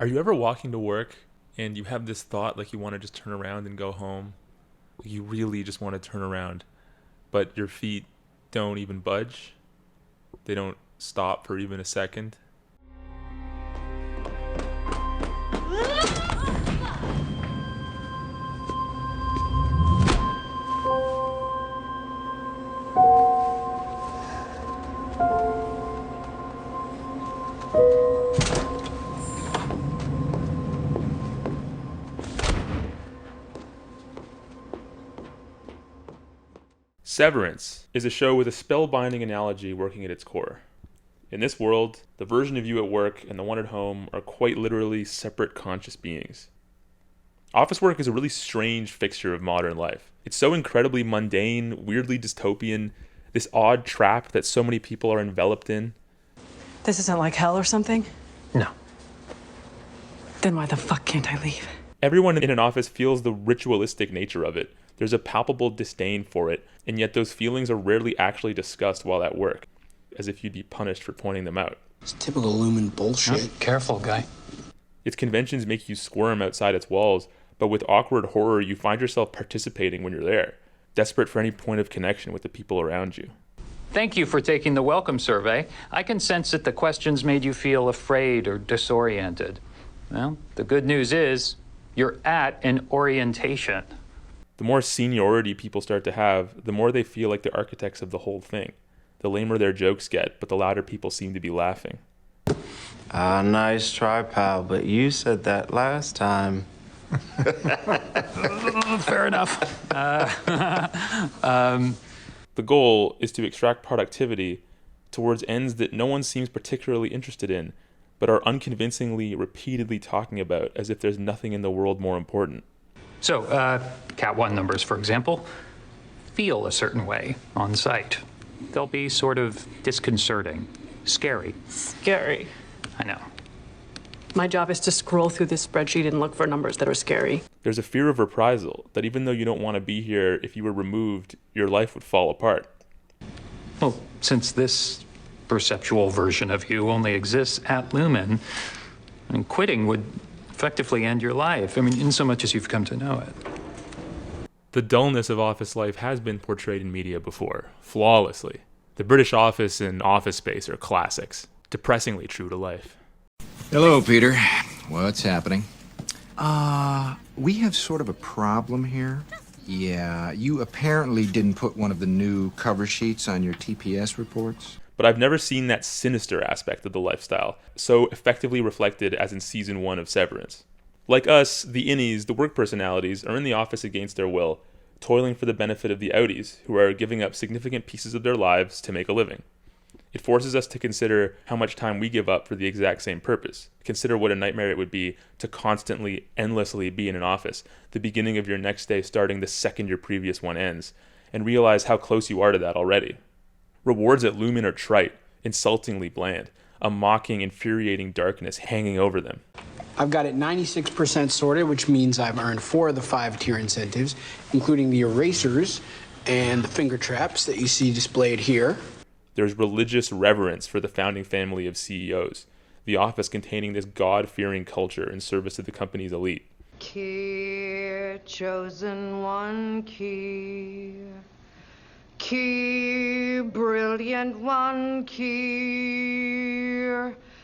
Are you ever walking to work and you have this thought like you want to just turn around and go home? You really just want to turn around, but your feet don't even budge? They don't stop for even a second? Severance is a show with a spellbinding analogy working at its core. In this world, the version of you at work and the one at home are quite literally separate conscious beings. Office work is a really strange fixture of modern life. It's so incredibly mundane, weirdly dystopian, this odd trap that so many people are enveloped in. This isn't like hell or something? No. Then why the fuck can't I leave? Everyone in an office feels the ritualistic nature of it. There's a palpable disdain for it, and yet those feelings are rarely actually discussed while at work, as if you'd be punished for pointing them out. It's typical Lumen bullshit. Oh, careful, guy. Its conventions make you squirm outside its walls, but with awkward horror you find yourself participating when you're there, desperate for any point of connection with the people around you. Thank you for taking the welcome survey. I can sense that the questions made you feel afraid or disoriented. Well, the good news is you're at an orientation. The more seniority people start to have, the more they feel like the architects of the whole thing. The lamer their jokes get, but the louder people seem to be laughing. Nice try, pal, but you said that last time. Fair enough. The goal is to extract productivity towards ends that no one seems particularly interested in, but are unconvincingly, repeatedly talking about as if there's nothing in the world more important. So, Cat 1 numbers, for example, feel a certain way on site. They'll be sort of disconcerting, scary. Scary. I know. My job is to scroll through this spreadsheet and look for numbers that are scary. There's a fear of reprisal, that even though you don't want to be here, if you were removed, your life would fall apart. Well, since this perceptual version of you only exists at Lumen, and quitting would effectively end your life. I mean, in so much as you've come to know it. The dullness of office life has been portrayed in media before, flawlessly. The British Office and Office Space are classics, depressingly true to life. Hello, Peter. What's happening? We have sort of a problem here. Yeah, you apparently didn't put one of the new cover sheets on your TPS reports. But I've never seen that sinister aspect of the lifestyle so effectively reflected as in season 1 of Severance. Like us, the innies, the work personalities, are in the office against their will, toiling for the benefit of the outies, who are giving up significant pieces of their lives to make a living. It forces us to consider how much time we give up for the exact same purpose. Consider what a nightmare it would be to constantly, endlessly be in an office, the beginning of your next day starting the second your previous one ends, and realize how close you are to that already. Rewards at Lumen are trite, insultingly bland, a mocking, infuriating darkness hanging over them. I've got it 96% sorted, which means I've earned 4 of the 5-tier incentives, including the erasers and the finger traps that you see displayed here. There's religious reverence for the founding family of CEOs, the office containing this God-fearing culture in service of the company's elite. Key, chosen one, key. Key, brilliant one, key.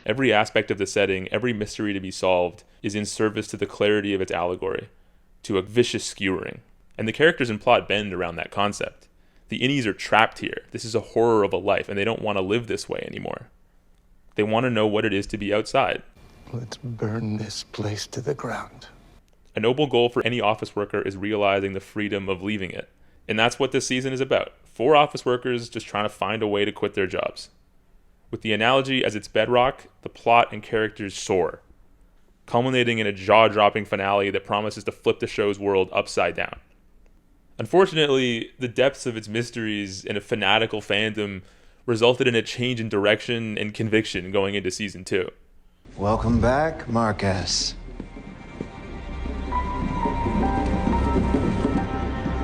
Every aspect of the setting, every mystery to be solved, is in service to the clarity of its allegory, to a vicious skewering. And the characters and plot bend around that concept. The innies are trapped here. This is a horror of a life, and they don't want to live this way anymore. They want to know what it is to be outside. Let's burn this place to the ground. A noble goal for any office worker is realizing the freedom of leaving it. And that's what this season is about. 4 office workers just trying to find a way to quit their jobs. With the analogy as its bedrock, the plot and characters soar, culminating in a jaw-dropping finale that promises to flip the show's world upside down. Unfortunately, the depths of its mysteries and a fanatical fandom resulted in a change in direction and conviction going into season 2. Welcome back, Marcus.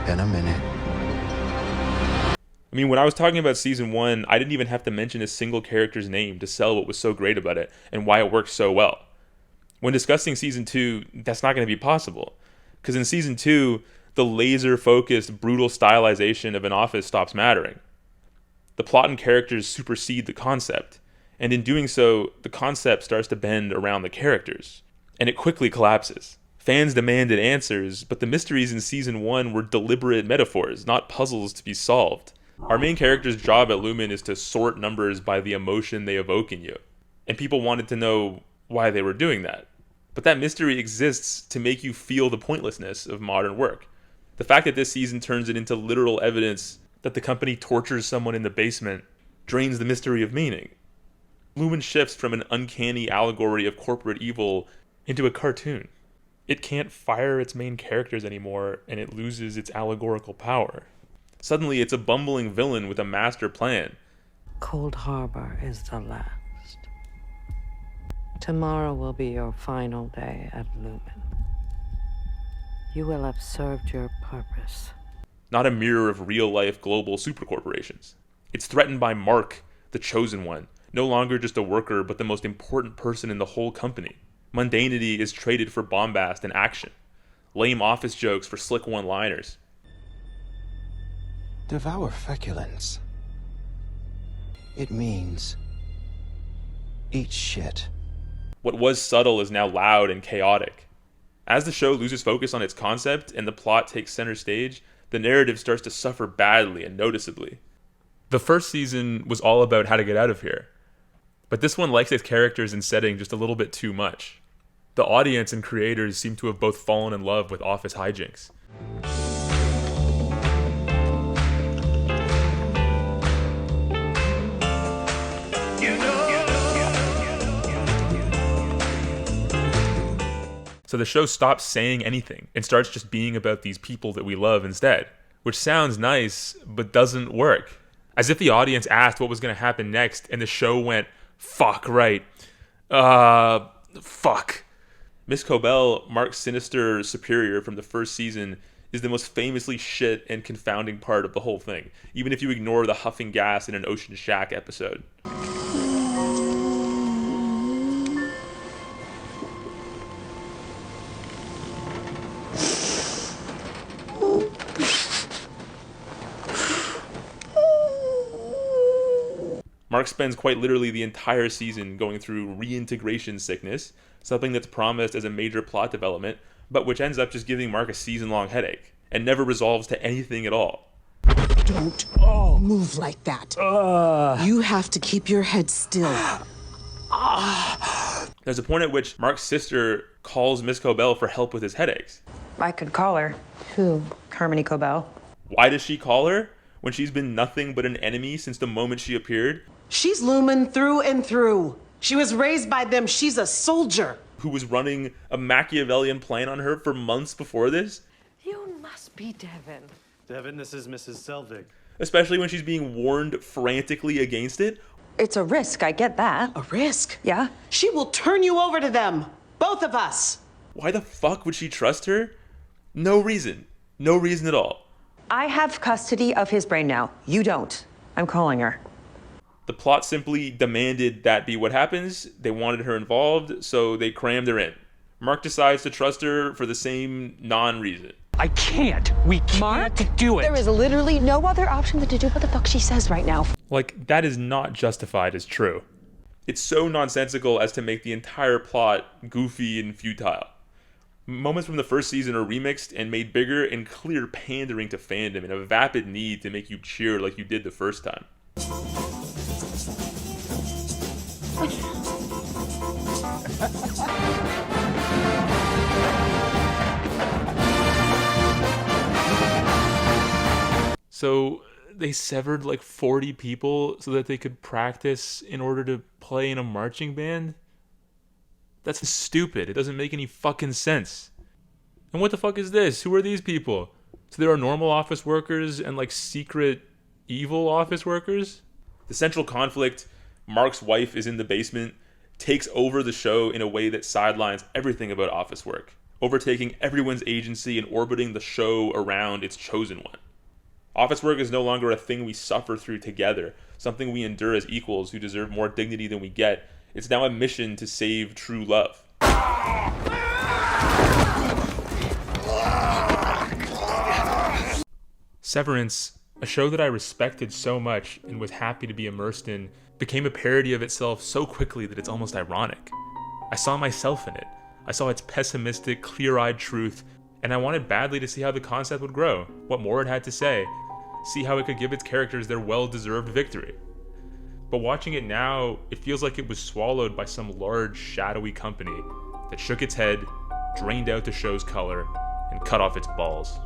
Been a minute. I mean, when I was talking about season 1, I didn't even have to mention a single character's name to sell what was so great about it and why it worked so well. When discussing season 2, that's not going to be possible. Because in season 2, the laser-focused, brutal stylization of an office stops mattering. The plot and characters supersede the concept, and in doing so, the concept starts to bend around the characters, and it quickly collapses. Fans demanded answers, but the mysteries in season 1 were deliberate metaphors, not puzzles to be solved. Our main character's job at Lumen is to sort numbers by the emotion they evoke in you, and people wanted to know why they were doing that. But that mystery exists to make you feel the pointlessness of modern work. The fact that this season turns it into literal evidence that the company tortures someone in the basement drains the mystery of meaning. Lumen shifts from an uncanny allegory of corporate evil into a cartoon. It can't fire its main characters anymore, and it loses its allegorical power. Suddenly, it's a bumbling villain with a master plan. Cold Harbor is the last. Tomorrow will be your final day at Lumen. You will have served your purpose. Not a mirror of real-life global supercorporations. It's threatened by Mark, the chosen one, no longer just a worker, but the most important person in the whole company. Mundanity is traded for bombast and action. Lame office jokes for slick one-liners. Devour feculence. It means eat shit. What was subtle is now loud and chaotic. As the show loses focus on its concept and the plot takes center stage, the narrative starts to suffer badly and noticeably. The first season was all about how to get out of here, but this one likes its characters and setting just a little bit too much. The audience and creators seem to have both fallen in love with office hijinks. So the show stops saying anything and starts just being about these people that we love instead, which sounds nice, but doesn't work. As if the audience asked what was going to happen next, and the show went, fuck, right. Fuck. Miss Cobel, Mark's sinister superior from the first season, is the most famously shit and confounding part of the whole thing, even if you ignore the huffing gas in an Ocean Shack episode. Mark spends quite literally the entire season going through reintegration sickness, something that's promised as a major plot development, but which ends up just giving Mark a season-long headache, and never resolves to anything at all. Don't move like that. You have to keep your head still. There's a point at which Mark's sister calls Miss Cobel for help with his headaches. I could call her. Who? Harmony Cobel. Why does she call her when she's been nothing but an enemy since the moment she appeared? She's Lumen through and through. She was raised by them. She's a soldier. Who was running a Machiavellian plan on her for months before this? You must be Devin. Devin, this is Mrs. Selvig. Especially when she's being warned frantically against it. It's a risk, I get that. A risk? Yeah? She will turn you over to them. Both of us. Why the fuck would she trust her? No reason. No reason at all. I have custody of his brain now. You don't. I'm calling her. The plot simply demanded that be what happens. They wanted her involved, so they crammed her in. Mark decides to trust her for the same non-reason. I can't. We can't do it. There is literally no other option than to do what the fuck she says right now. Like, that is not justified as true. It's so nonsensical as to make the entire plot goofy and futile. Moments from the first season are remixed and made bigger in clear pandering to fandom and a vapid need to make you cheer like you did the first time. So they severed like 40 people so that they could practice in order to play in a marching band? That's stupid. It doesn't make any fucking sense. And what the fuck is this? Who are these people? So there are normal office workers and like secret evil office workers? The central conflict, Mark's wife is in the basement, takes over the show in a way that sidelines everything about office work, overtaking everyone's agency and orbiting the show around its chosen one. Office work is no longer a thing we suffer through together, something we endure as equals who deserve more dignity than we get. It's now a mission to save true love. Severance, a show that I respected so much and was happy to be immersed in, became a parody of itself so quickly that it's almost ironic. I saw myself in it. I saw its pessimistic, clear-eyed truth, and I wanted badly to see how the concept would grow, what more it had to say, see how it could give its characters their well-deserved victory. But watching it now, it feels like it was swallowed by some large, shadowy company that shook its head, drained out the show's color, and cut off its balls.